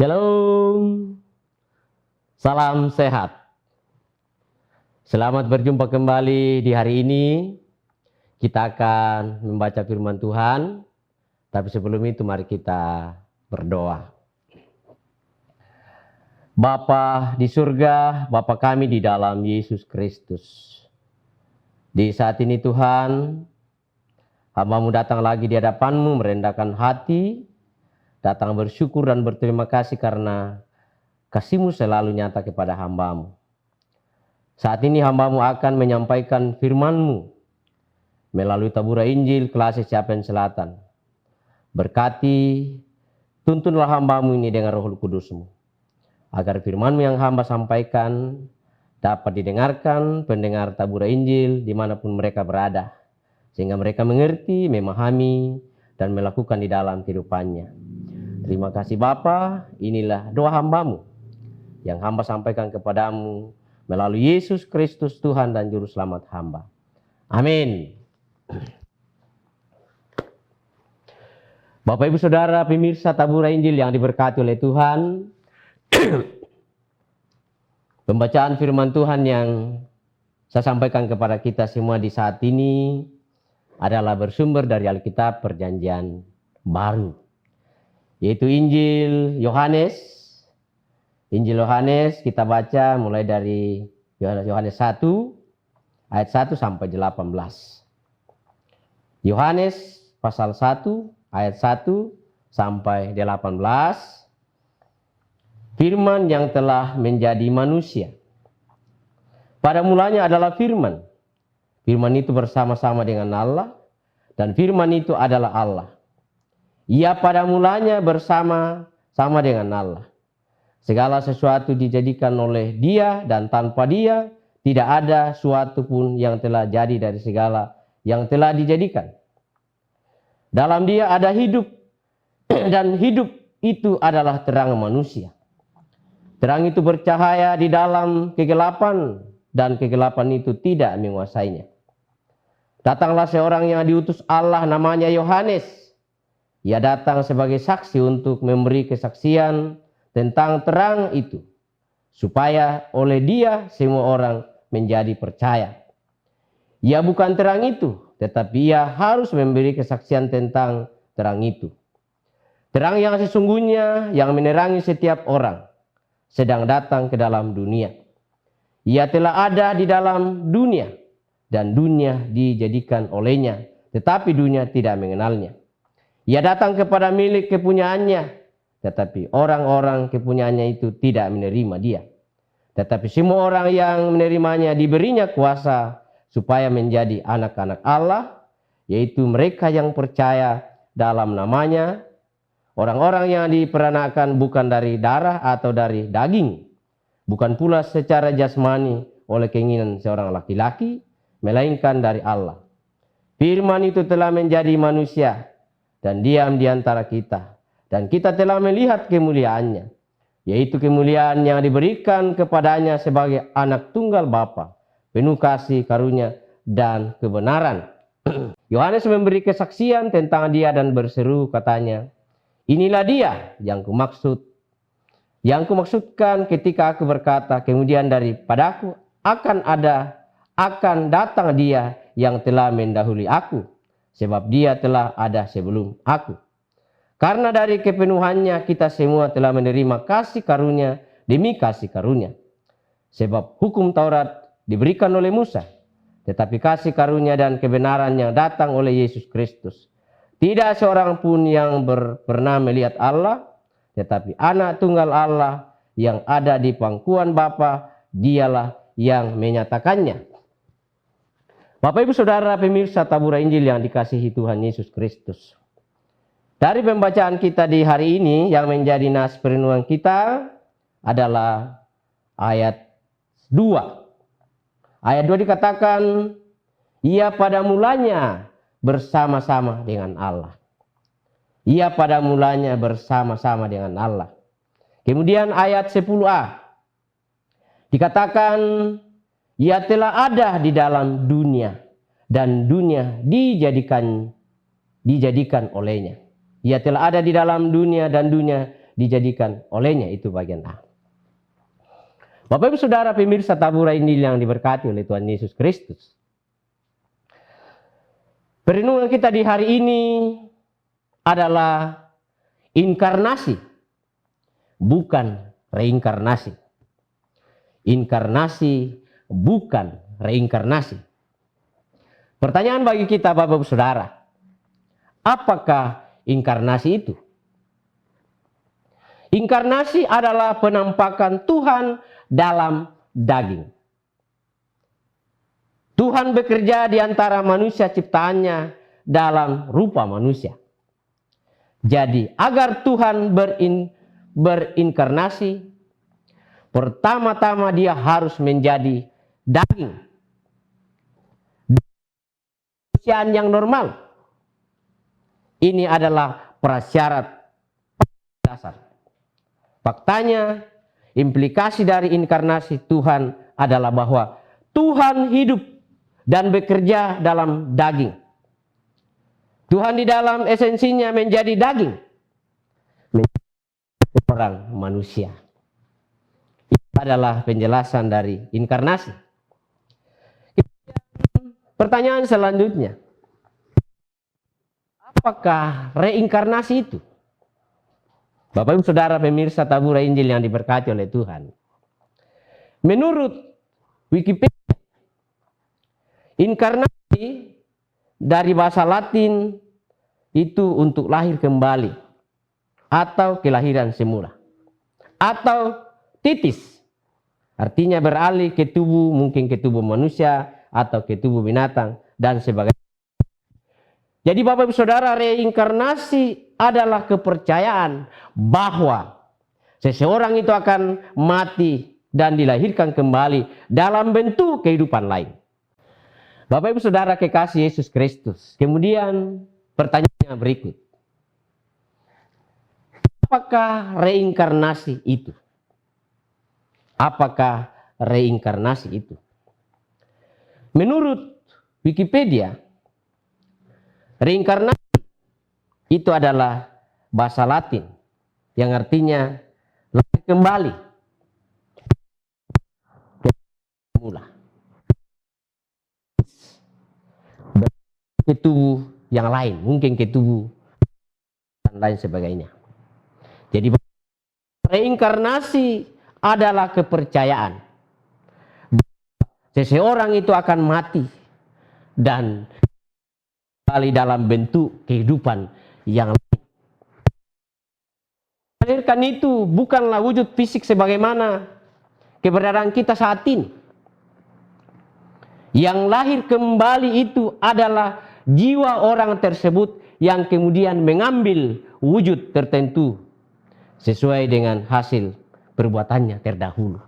Shalom, salam sehat. Selamat berjumpa kembali di hari ini. Kita akan membaca firman Tuhan, tapi sebelum itu mari kita berdoa. Bapa di surga, Bapa kami di dalam Yesus Kristus. Di saat ini Tuhan, hamba-Mu datang lagi di hadapan-Mu merendahkan hati, datang bersyukur dan berterima kasih karena kasih-Mu selalu nyata kepada hamba-Mu. Saat ini hamba-Mu akan menyampaikan firman-Mu melalui tabura Injil Kelas Ciapen Selatan. Berkati, tuntunlah hamba-Mu ini dengan Roh Kudus-Mu, agar firman-Mu yang hamba sampaikan dapat didengarkan pendengar tabura Injil dimanapun mereka berada, sehingga mereka mengerti, memahami, dan melakukan di dalam kehidupannya. Terima kasih Bapa, inilah doa hamba-Mu yang hamba sampaikan kepadamu melalui Yesus Kristus Tuhan dan Juru Selamat hamba. Amin. Bapak Ibu Saudara pemirsa tabura Injil yang diberkati oleh Tuhan, pembacaan firman Tuhan yang saya sampaikan kepada kita semua di saat ini adalah bersumber dari Alkitab Perjanjian Baru, yaitu Injil Yohanes. Injil Yohanes kita baca mulai dari Yohanes 1 ayat 1 sampai 18. Yohanes pasal 1 ayat 1 sampai 18. Firman yang telah menjadi manusia. Pada mulanya adalah firman. Firman itu bersama-sama dengan Allah, dan firman itu adalah Allah. Ia pada mulanya bersama-sama dengan Allah. Segala sesuatu dijadikan oleh Dia, dan tanpa Dia tidak ada suatu pun yang telah jadi dari segala yang telah dijadikan. Dalam Dia ada hidup, dan hidup itu adalah terang manusia. Terang itu bercahaya di dalam kegelapan, dan kegelapan itu tidak menguasainya. Datanglah seorang yang diutus Allah, namanya Yohanes. Ia datang sebagai saksi untuk memberi kesaksian tentang terang itu, supaya oleh Dia semua orang menjadi percaya. Ia bukan terang itu, tetapi ia harus memberi kesaksian tentang terang itu. Terang yang sesungguhnya yang menerangi setiap orang sedang datang ke dalam dunia. Ia telah ada di dalam dunia, dan dunia dijadikan olehnya, tetapi dunia tidak mengenalnya. Ia datang kepada milik kepunyaannya, tetapi orang-orang kepunyaannya itu tidak menerima Dia. Tetapi semua orang yang menerimanya diberinya kuasa supaya menjadi anak-anak Allah, yaitu mereka yang percaya dalam namanya, orang-orang yang diperanakan bukan dari darah atau dari daging, bukan pula secara jasmani oleh keinginan seorang laki-laki, melainkan dari Allah. Firman itu telah menjadi manusia dan diam di antara kita, dan kita telah melihat kemuliaannya, yaitu kemuliaan yang diberikan kepadanya sebagai anak tunggal Bapa, penuh kasih, karunia, dan kebenaran. Yohanes memberi kesaksian tentang Dia dan berseru, katanya, inilah Dia yang kumaksudkan ketika aku berkata, kemudian daripadaku akan datang Dia yang telah mendahului aku, sebab Dia telah ada sebelum aku. Karena dari kepenuhannya kita semua telah menerima kasih karunia demi kasih karunia. Sebab hukum Taurat diberikan oleh Musa, tetapi kasih karunia dan kebenaran yang datang oleh Yesus Kristus. Tidak seorang pun yang pernah melihat Allah, tetapi anak tunggal Allah yang ada di pangkuan Bapa, Dialah yang menyatakannya. Bapak Ibu Saudara pemirsa tabura Injil yang dikasihi Tuhan Yesus Kristus. Dari pembacaan kita di hari ini yang menjadi nas perenungan kita adalah ayat 2. Ayat 2 dikatakan, ia pada mulanya bersama-sama dengan Allah. Ia pada mulanya bersama-sama dengan Allah. Kemudian ayat 10a dikatakan, ia telah ada di dalam dunia, dan dunia dijadikan olehnya. Ia telah ada di dalam dunia, dan dunia dijadikan olehnya, itu bagian A. Bapak Ibu Saudara pemirsa tabura Injil yang diberkati oleh Tuhan Yesus Kristus. Perenungan kita di hari ini adalah inkarnasi, bukan reinkarnasi. Inkarnasi, bukan reinkarnasi. Pertanyaan bagi kita Bapak Ibu Saudara, apakah inkarnasi itu? Inkarnasi adalah penampakan Tuhan dalam daging. Tuhan bekerja di antara manusia ciptaannya dalam rupa manusia. Jadi agar Tuhan berinkarnasi, pertama-tama dia harus menjadi daging. Manusia yang normal. Ini adalah prasyarat dasar. Faktanya, implikasi dari inkarnasi Tuhan adalah bahwa Tuhan hidup dan bekerja dalam daging. Tuhan di dalam esensinya menjadi daging, menjadi orang manusia. Itu adalah penjelasan dari inkarnasi. Pertanyaan selanjutnya, apakah reinkarnasi itu? Bapak Ibu Saudara pemirsa tabura Injil yang diberkati oleh Tuhan. Menurut Wikipedia, inkarnasi dari bahasa Latin itu untuk lahir kembali atau kelahiran semula, atau titis, artinya beralih ke tubuh, mungkin ke tubuh manusia atau ke tubuh binatang dan sebagainya. Jadi Bapak Ibu Saudara, reinkarnasi adalah kepercayaan bahwa seseorang itu akan mati dan dilahirkan kembali dalam bentuk kehidupan lain. Bapak Ibu Saudara kekasih Yesus Kristus. Kemudian pertanyaannya berikut. Apakah reinkarnasi itu? Apakah reinkarnasi itu? Menurut Wikipedia, reinkarnasi itu adalah bahasa Latin yang artinya lahir kembali. Mula. Ke tubuh yang lain, mungkin ke tubuh dan lain sebagainya. Jadi reinkarnasi adalah kepercayaan seseorang itu akan mati dan kembali dalam bentuk kehidupan yang lain. Melahirkan itu bukanlah wujud fisik sebagaimana keberadaan kita saat ini. Yang lahir kembali itu adalah jiwa orang tersebut yang kemudian mengambil wujud tertentu sesuai dengan hasil perbuatannya terdahulu.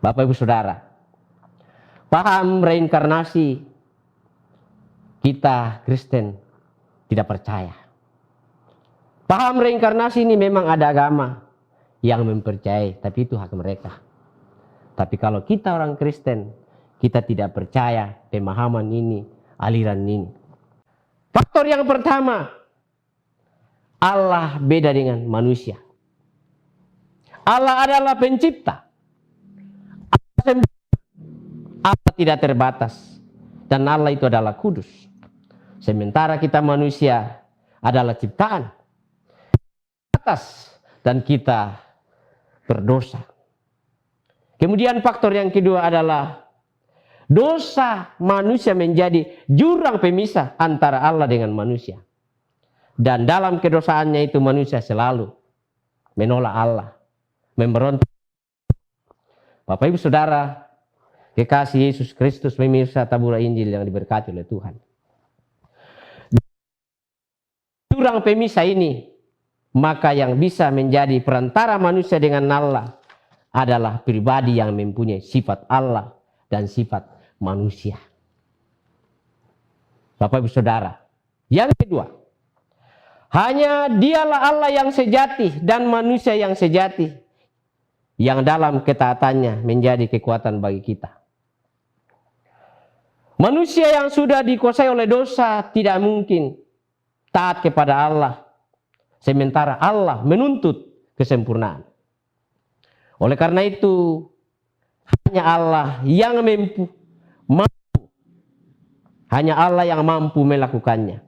Bapak Ibu Saudara, paham reinkarnasi kita Kristen tidak percaya. Paham reinkarnasi ini memang ada agama yang mempercayai, tapi itu hak mereka. Tapi kalau kita orang Kristen, kita tidak percaya pemahaman ini, aliran ini. Faktor yang pertama, Allah beda dengan manusia. Allah adalah pencipta. Allah tidak terbatas. Dan Allah itu adalah kudus. Sementara kita manusia adalah ciptaan. Atas dan kita berdosa. Kemudian faktor yang kedua adalah dosa manusia menjadi jurang pemisah antara Allah dengan manusia. Dan dalam kedosaannya itu manusia selalu menolak Allah, memberontak. Bapak Ibu Saudara, kekasih Yesus Kristus pemirsa tabura Injil yang diberkati oleh Tuhan. Jurang pemisah ini, maka yang bisa menjadi perantara manusia dengan Allah adalah pribadi yang mempunyai sifat Allah dan sifat manusia. Bapak Ibu Saudara, yang kedua, hanya dialah Allah yang sejati dan manusia yang sejati, yang dalam ketaatannya menjadi kekuatan bagi kita. Manusia yang sudah dikuasai oleh dosa tidak mungkin taat kepada Allah sementara Allah menuntut kesempurnaan. Oleh karena itu, hanya Allah yang mampu, hanya Allah yang mampu melakukannya.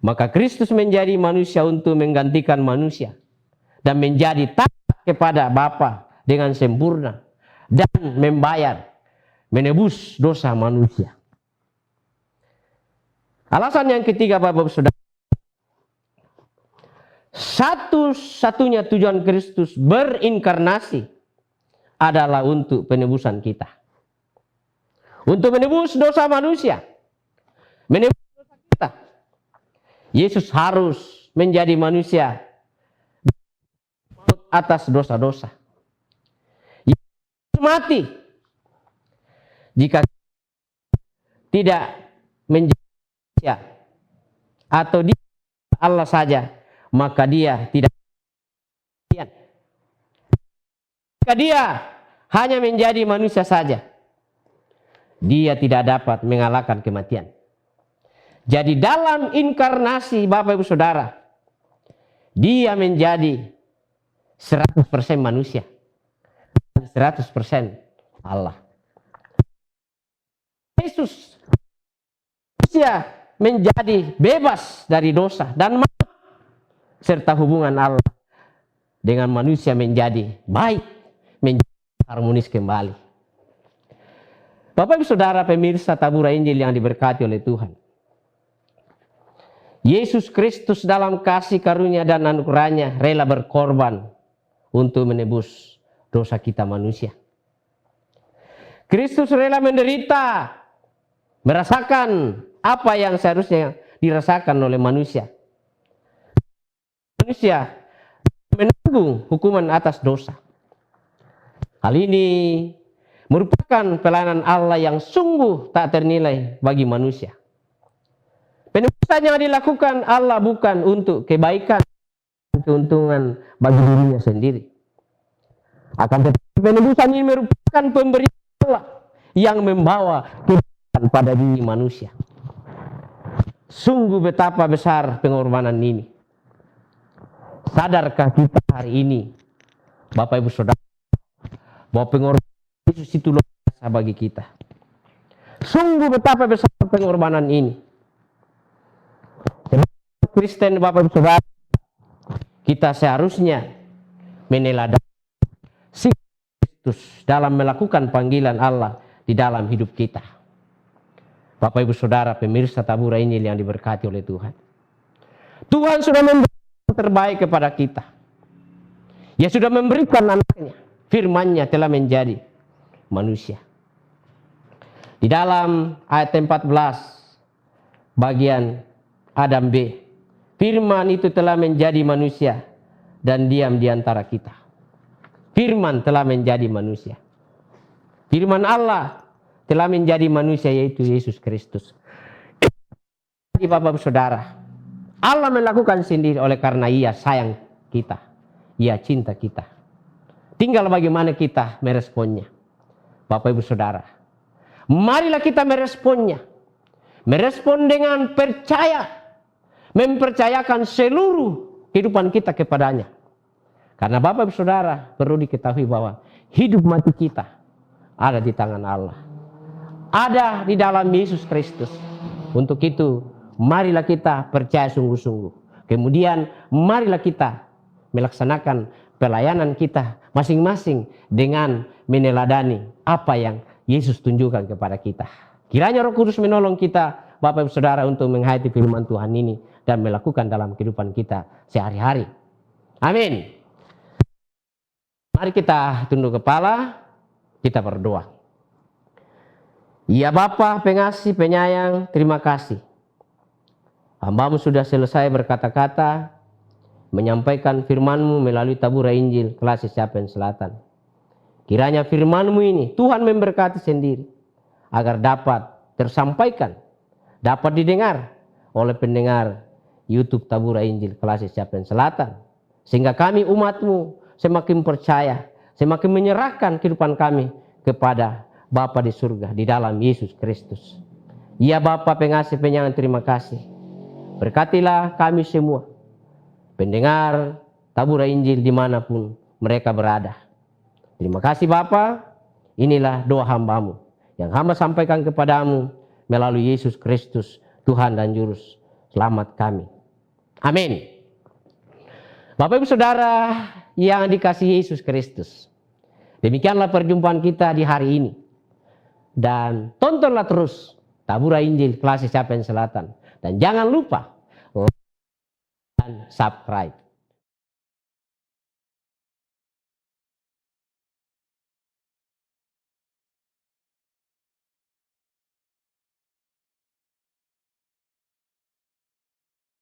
Maka Kristus menjadi manusia untuk menggantikan manusia dan menjadi taat kepada Bapa dengan sempurna dan membayar, menebus dosa manusia. Alasan yang ketiga, Bapak Saudara, satu-satunya tujuan Kristus berinkarnasi adalah untuk penebusan kita. Untuk menebus dosa manusia, menebus dosa kita. Yesus harus menjadi manusia atas dosa-dosa. Yesus mati jika tidak menjadi manusia atau dia Allah saja, maka dia tidak. Jika dia hanya menjadi manusia saja, dia tidak dapat mengalahkan kematian. Jadi dalam inkarnasi Bapak Ibu Saudara, dia menjadi 100% manusia dan 100% Allah. Yesus manusia menjadi bebas dari dosa dan maut, serta hubungan Allah dengan manusia menjadi baik, menjadi harmonis kembali. Bapak Ibu Saudara pemirsa Tabura Injil yang diberkati oleh Tuhan, Yesus Kristus dalam kasih karunia dan anugerahnya rela berkorban untuk menebus dosa kita manusia. Kristus rela menderita, merasakan apa yang seharusnya dirasakan oleh manusia. Manusia menanggung hukuman atas dosa. Hal ini merupakan pelayanan Allah yang sungguh tak ternilai bagi manusia. Penebusan yang dilakukan Allah bukan untuk kebaikan dan keuntungan bagi dirinya sendiri. Akan tetapi penebusan ini merupakan pemberian Allah yang membawa kebaikan pada diri manusia. Sungguh betapa besar pengorbanan ini. Sadarkah kita hari ini, Bapak Ibu Saudara, bahwa pengorbanan Yesus itu luar biasa bagi kita. Sungguh betapa besar pengorbanan ini. Kristen Bapak Ibu Saudara, kita seharusnya meneladani sikap Kristus dalam melakukan panggilan Allah di dalam hidup kita. Bapak Ibu Saudara pemirsa Tabura Injil yang diberkati oleh Tuhan. Tuhan sudah memberikan yang terbaik kepada kita. Dia sudah memberikan anaknya, firman-Nya telah menjadi manusia. Di dalam ayat 14 bagian Adam B, firman itu telah menjadi manusia dan diam di antara kita. Firman telah menjadi manusia. Firman Allah telah menjadi manusia, yaitu Yesus Kristus. Jadi Bapak Saudara, Allah melakukan sendiri oleh karena Ia sayang kita. Ia cinta kita. Tinggal bagaimana kita meresponnya. Bapak Ibu Saudara, marilah kita meresponnya. Merespon dengan percaya. Mempercayakan seluruh kehidupan kita kepadanya. Karena Bapak Ibu Saudara perlu diketahui bahwa hidup mati kita ada di tangan Allah. Ada di dalam Yesus Kristus. Untuk itu marilah kita percaya sungguh-sungguh. Kemudian marilah kita melaksanakan pelayanan kita masing-masing dengan meneladani apa yang Yesus tunjukkan kepada kita. Kiranya Roh Kudus menolong kita Bapak Ibu Saudara untuk menghayati firman Tuhan ini dan melakukan dalam kehidupan kita sehari-hari. Amin. Mari kita tunduk kepala, kita berdoa. Ya Bapa pengasih penyayang, terima kasih. Hamba-Mu sudah selesai berkata-kata, menyampaikan firman-Mu melalui Tabura Injil kelas Siapen Selatan. Kiranya firman-Mu ini Tuhan memberkati sendiri, agar dapat tersampaikan, dapat didengar oleh pendengar YouTube Tabura Injil kelas Siapen Selatan. Sehingga kami umat-Mu semakin percaya, semakin menyerahkan kehidupan kami kepada Bapa di surga di dalam Yesus Kristus. Ya Bapa pengasih penyayang, terima kasih. Berkatilah kami semua. pendengar Tabura Injil dimanapun mereka berada. Terima kasih Bapa, inilah doa hamba-Mu yang hamba sampaikan kepadamu melalui Yesus Kristus, Tuhan dan Juru Selamat kami. Amin. Bapak Ibu Saudara yang dikasihi Yesus Kristus, demikianlah perjumpaan kita di hari ini. Dan tontonlah terus Tabura Injil Klasik Capen Selatan. Dan jangan lupa like dan subscribe.